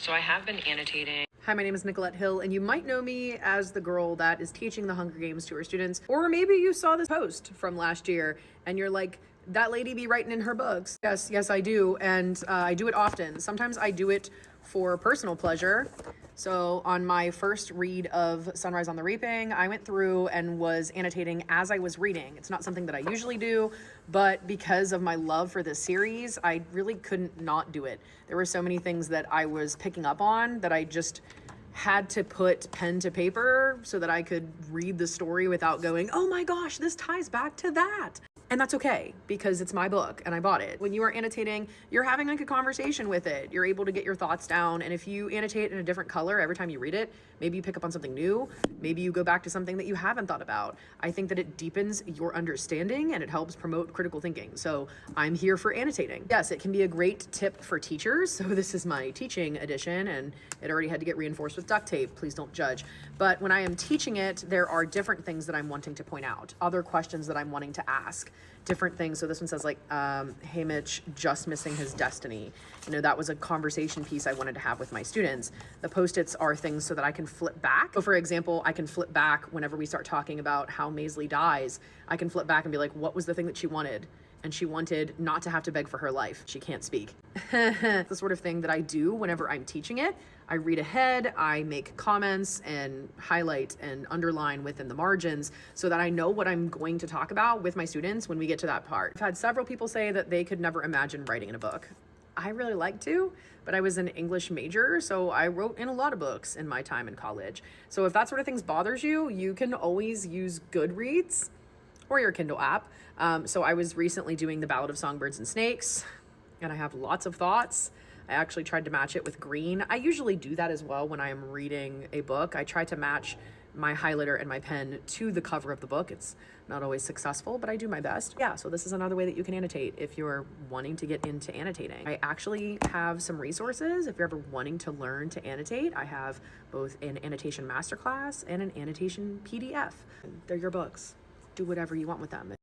So I have been annotating. Hi, my name is Nicolette Hill, and you might know me as the girl that is teaching the Hunger Games to her students. Or maybe you saw this post from last year and you're like, that lady be writing in her books. Yes, I do. And I do it often. Sometimes I do it for personal pleasure. So on my first read of Sunrise on the Reaping, I went through and was annotating as I was reading. It's not something that I usually do, but because of my love for this series, I really couldn't not do it. There were so many things that I was picking up on that I just had to put pen to paper so that I could read the story without going, oh my gosh, this ties back to that. And that's okay because it's my book and I bought it. When you are annotating, you're having like a conversation with it. You're able to get your thoughts down. And if you annotate in a different color every time you read it, maybe you pick up on something new. Maybe you go back to something that you haven't thought about. I think that it deepens your understanding and it helps promote critical thinking. So I'm here for annotating. Yes, it can be a great tip for teachers. So this is my teaching edition and it already had to get reinforced with duct tape. Please don't judge. But when I am teaching it, there are different things that I'm wanting to point out, other questions that I'm wanting to ask, different things. So this one says like, hey Mitch, just missing his destiny. You know, that was a conversation piece I wanted to have with my students. The Post-its are things so that I can flip back. So for example, I can flip back whenever we start talking about how Maisley dies. I can flip back and be like, what was the thing that she wanted? And she wanted not to have to beg for her life. She can't speak. The sort of thing that I do whenever I'm teaching it. I read ahead, I make comments and highlight and underline within the margins so that I know what I'm going to talk about with my students when we get to that part. I've had several people say that they could never imagine writing in a book. I really like to, but I was an English major, so I wrote in a lot of books in my time in college. So if that sort of things bothers you, you can always use Goodreads or your Kindle app. So I was recently doing The Ballad of Songbirds and Snakes, and I have lots of thoughts. I actually tried to match it with green. I usually do that as well when I am reading a book. I try to match my highlighter and my pen to the cover of the book. It's not always successful, but I do my best. Yeah, so this is another way that you can annotate if you're wanting to get into annotating. I actually have some resources if you're ever wanting to learn to annotate. I have both an annotation masterclass and an annotation PDF. They're your books. Do whatever you want with them.